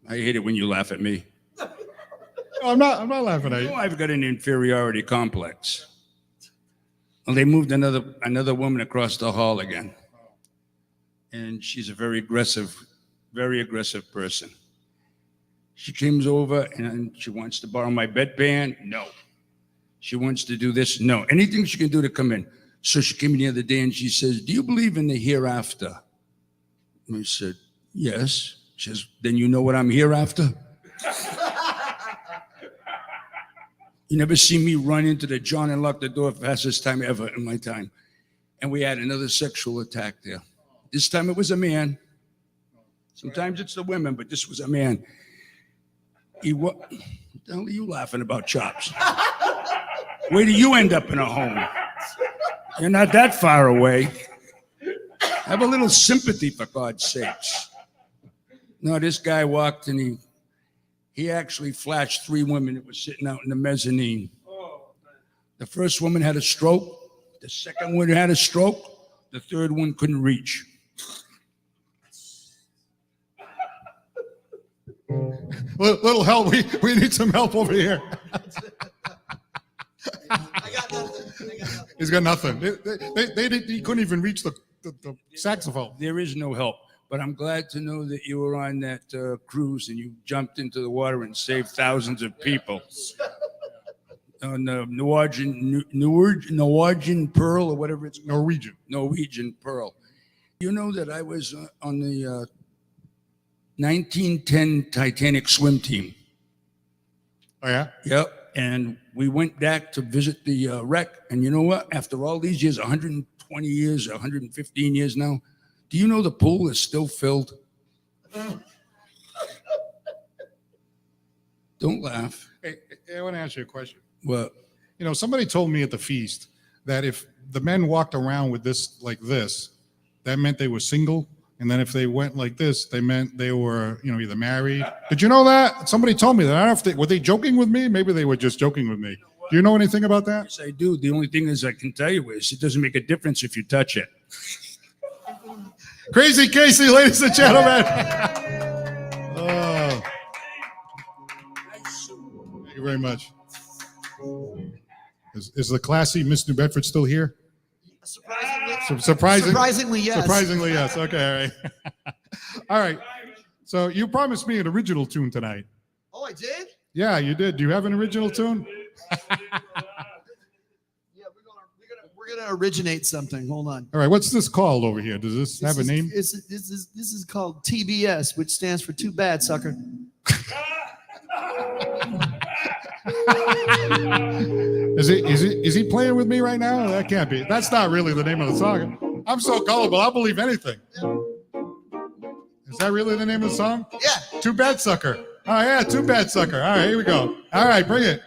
I hate it when you laugh at me. No, I'm not laughing at You you. know I've got an inferiority complex. Well, they moved another woman across the hall again. And she's a very aggressive person. She comes over and she wants to borrow my bedpan. No. She wants to do this. No. Anything she can do to come in. So she came in the other day and she says, "Do you believe in the hereafter?" And I said, "Yes." She says, "Then you know what I'm here after?" You never see me run into the John and lock the door fastest time ever in my time. And we had another sexual attack there. This time it was a man. Sometimes it's the women, but this was a man. What the hell are you laughing about, Chops? Where do you end up in a home? You're not that far away. Have a little sympathy, for God's sakes. No, this guy walked and he actually flashed 3 women that were sitting out in the mezzanine. The first woman had a stroke. The second one had a stroke. The third one couldn't reach. Little help. We need some help over here. I got nothing. He's got nothing. He couldn't even reach the saxophone. There is no help, but I'm glad to know that you were on that cruise and you jumped into the water and saved thousands of people. On the Norwegian Pearl, or whatever it's called. Norwegian Pearl. You know that I was on the 1910 Titanic swim team. Oh, yeah? Yep. And we went back to visit the wreck. And you know what? After all these years, 120 years, 115 years now, do you know the pool is still filled? Don't laugh. Hey, I want to ask you a question. What? You know, somebody told me at the feast that if the men walked around with this like this, that meant they were single. And then if they went like this, they meant they were, either married. Did you know that? Somebody told me that. I don't know if were they joking with me? Maybe they were just joking with me. Do you know anything about that? Yes, I do. The only thing is I can tell you is it doesn't make a difference if you touch it. Crazy Casey, ladies and gentlemen. Oh. Thank you very much. Is the classy Miss New Bedford still here? Surprisingly, yes. Surprisingly, yes. Okay, all right. All right. So you promised me an original tune tonight. Oh, I did? Yeah, you did. Do you have an original tune? Yeah, we're gonna originate something. Hold on. All right. What's this called over here? Does this have a name? This is called TBS, which stands for Too Bad, Sucker. Is he playing with me right now? That can't be. That's not really the name of the song. I'm so gullible. I'll believe anything. Is that really the name of the song? Yeah. Too Bad Sucker. Oh, yeah. Too Bad Sucker. All right. Here we go. All right. Bring it.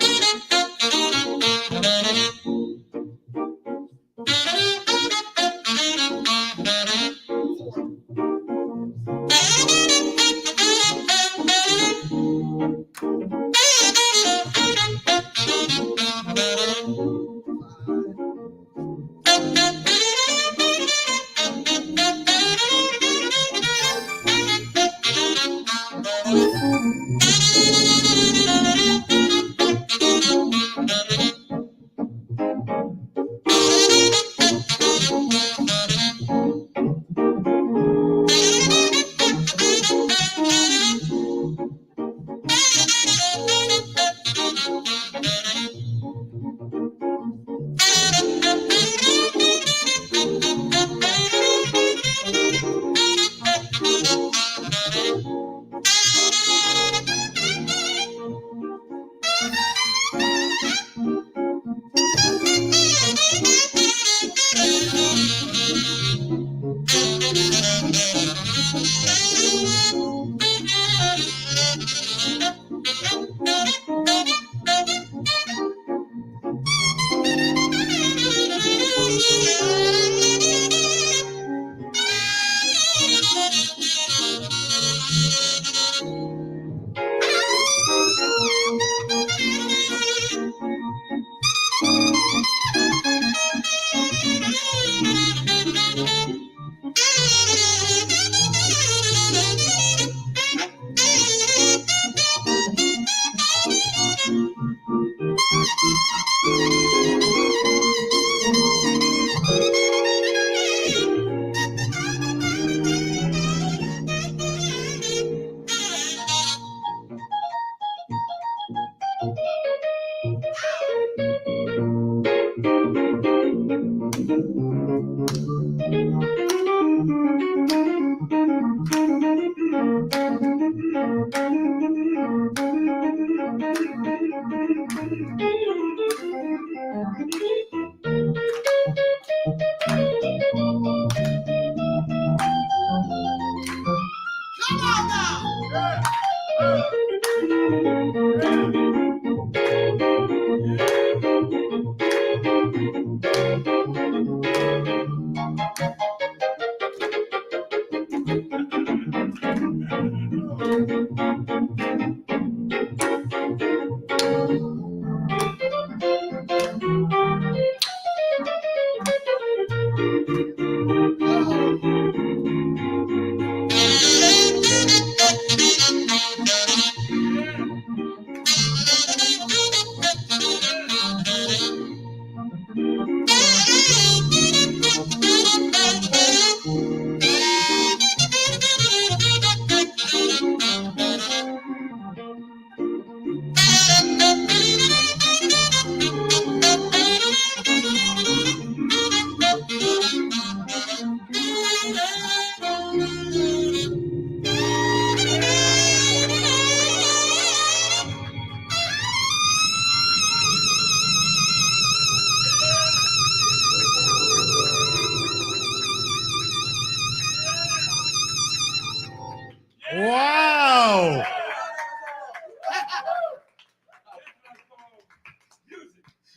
Wow.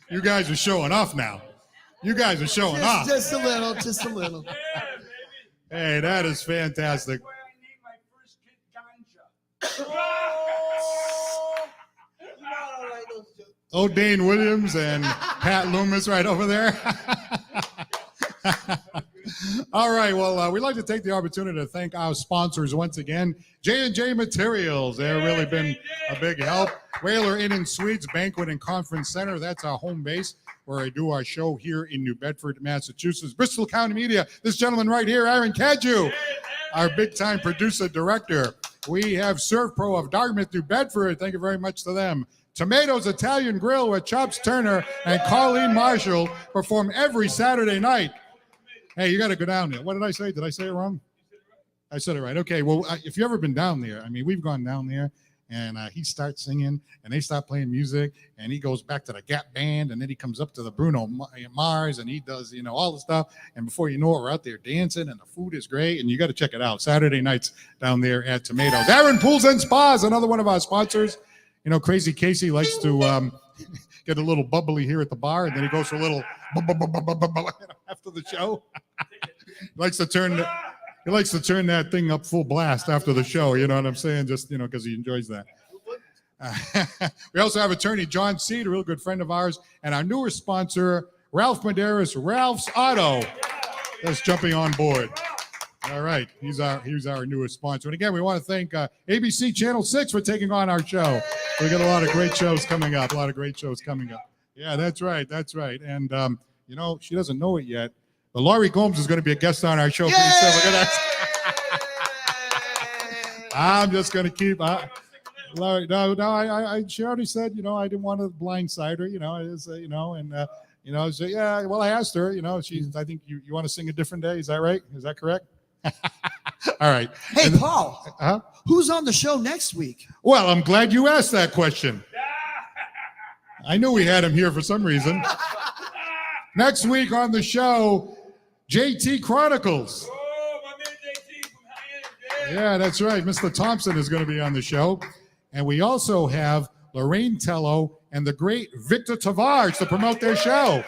You guys are showing off now. You guys are showing off. Just a little, just a little. Hey, that is fantastic. Odaine Williams and Pat Loomis right over there. All right, well, we'd like to take the opportunity to thank our sponsors once again. J&J Materials, they've really been a big help. Whaler Inn and Suites Banquet and Conference Center, that's our home base where I do our show here in New Bedford, Massachusetts. Bristol County Media, this gentleman right here, Aaron Cadju, our big-time producer-director. We have Surf Pro of Dartmouth, New Bedford. Thank you very much to them. Tomatoes Italian Grill, where Chops Turner and Colleen Marshall perform every Saturday night. Hey, you got to go down there. What did I say? Did I say it wrong? I said it right. Okay, well, if you've ever been down there, I mean, we've gone down there, and he starts singing, and they start playing music, and he goes back to the Gap Band, and then he comes up to the Bruno Mars, and he does, all the stuff, and before you know it, we're out there dancing, and the food is great, and you got to check it out. Saturday nights down there at Tomatoes. Aaron Pools and Spas, another one of our sponsors. Crazy Casey likes to get a little bubbly here at the bar, and then he goes for a little after the show. He likes to turn that thing up full blast after the show. You know what I'm saying? Just because he enjoys that. We also have attorney John Seed, a real good friend of ours, and our newer sponsor, Ralph Medeiros, Ralph's Auto, that's jumping on board. All right, he's our newest sponsor. And again, we want to thank ABC Channel 6 for taking on our show. We got a lot of great shows coming up. Yeah, that's right. And, she doesn't know it yet, but Laurie Gomes is going to be a guest on our show pretty soon. Look at that. I'm just going to keep... Laurie, no, she already said, I didn't want to blindside her, so yeah, well, I asked her, I think you want to sing a different day. Is that right? Is that correct? All right. Hey, Paul, who's on the show next week? Well, I'm glad you asked that question. I knew we had him here for some reason. Next week on the show, JT Chronicles. Oh, my man JT from High End. Yeah, that's right. Mr. Thompson is going to be on the show. And we also have Lorraine Tello and the great Victor Tavares to promote their show.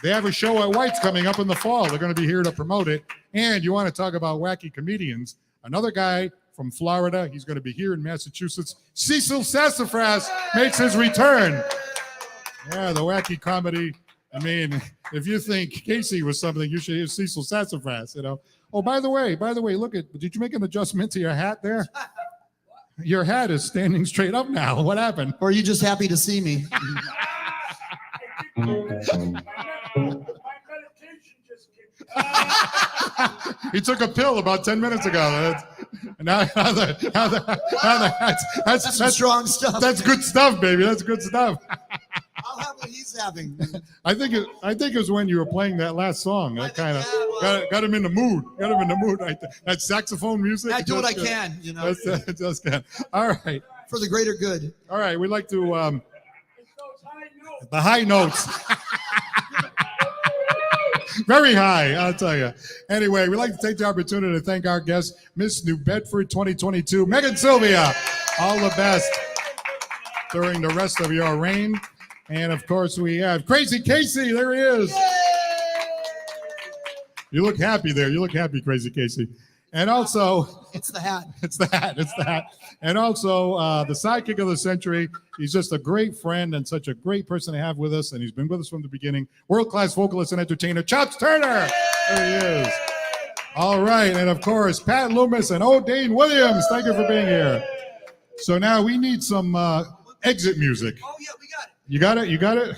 They have a show at White's coming up in the fall. They're going to be here to promote it. And you want to talk about wacky comedians. Another guy from Florida, he's going to be here in Massachusetts. Cecil Sassafras makes his return. Yeah, the wacky comedy. I mean, if you think Casey was something, you should hear Cecil Sassafras, Oh, by the way, did you make an adjustment to your hat there? Your hat is standing straight up now. What happened? Or are you just happy to see me? My medication just kicked. He took a pill about 10 minutes ago. That's Some strong stuff. That's good stuff, baby. That's good stuff. I'll have what he's having. I think it was when you were playing that last song. That kind of got him in the mood. Right there. That saxophone music. I do what I can, It just can. All right. For the greater good. All right. We'd like to It's those high notes. the high notes. Very high, I'll tell you. Anyway, we'd like to take the opportunity to thank our guest, Miss New Bedford 2022, Megan Sylvia. All the best during the rest of your reign. And of course, we have Crazy Casey. There he is. You look happy there. You look happy, Crazy Casey. And also, It's the hat. it's the hat. It's the hat. And also, the sidekick of the century. He's just a great friend and such a great person to have with us. And he's been with us from the beginning. World-class vocalist and entertainer, Chops Turner. There he is. All right. And of course, Pat Loomis and Odaine Williams. Thank you for being here. So now we need some exit music. Oh, yeah, we got it. You got it? You got it?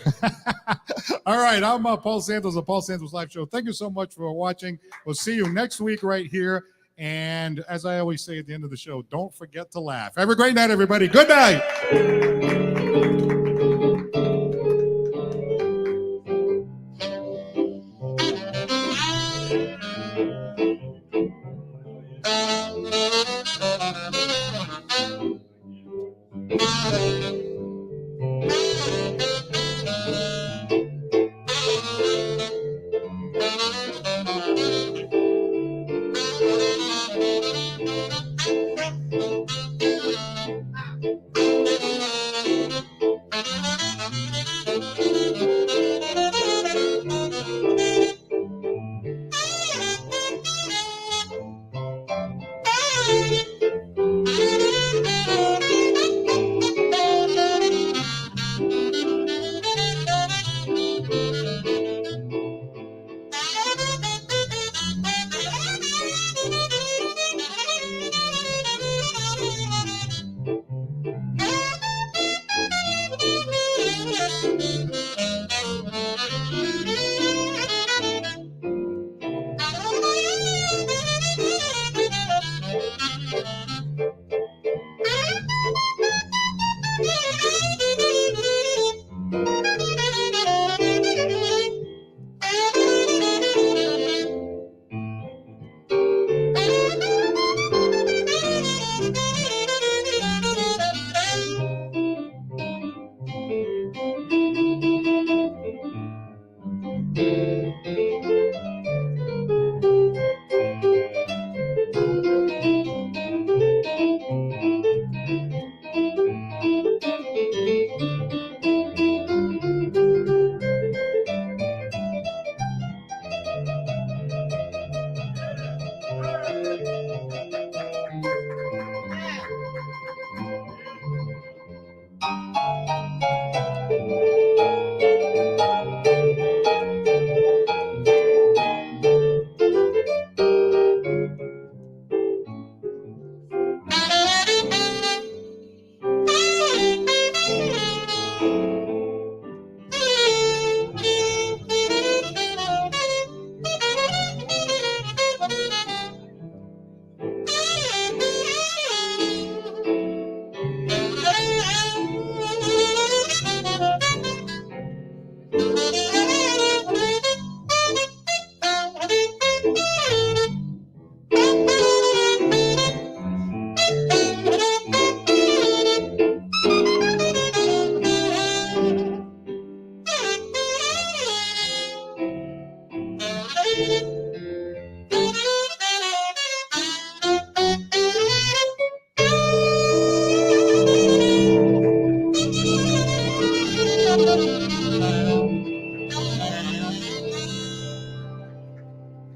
All right. I'm Paul Santos, the Paul Santos Live Show. Thank you so much for watching. We'll see you next week right here. And as I always say at the end of the show, don't forget to laugh. Have a great night, everybody. Good night.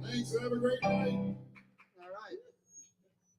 Thanks. Have a great night.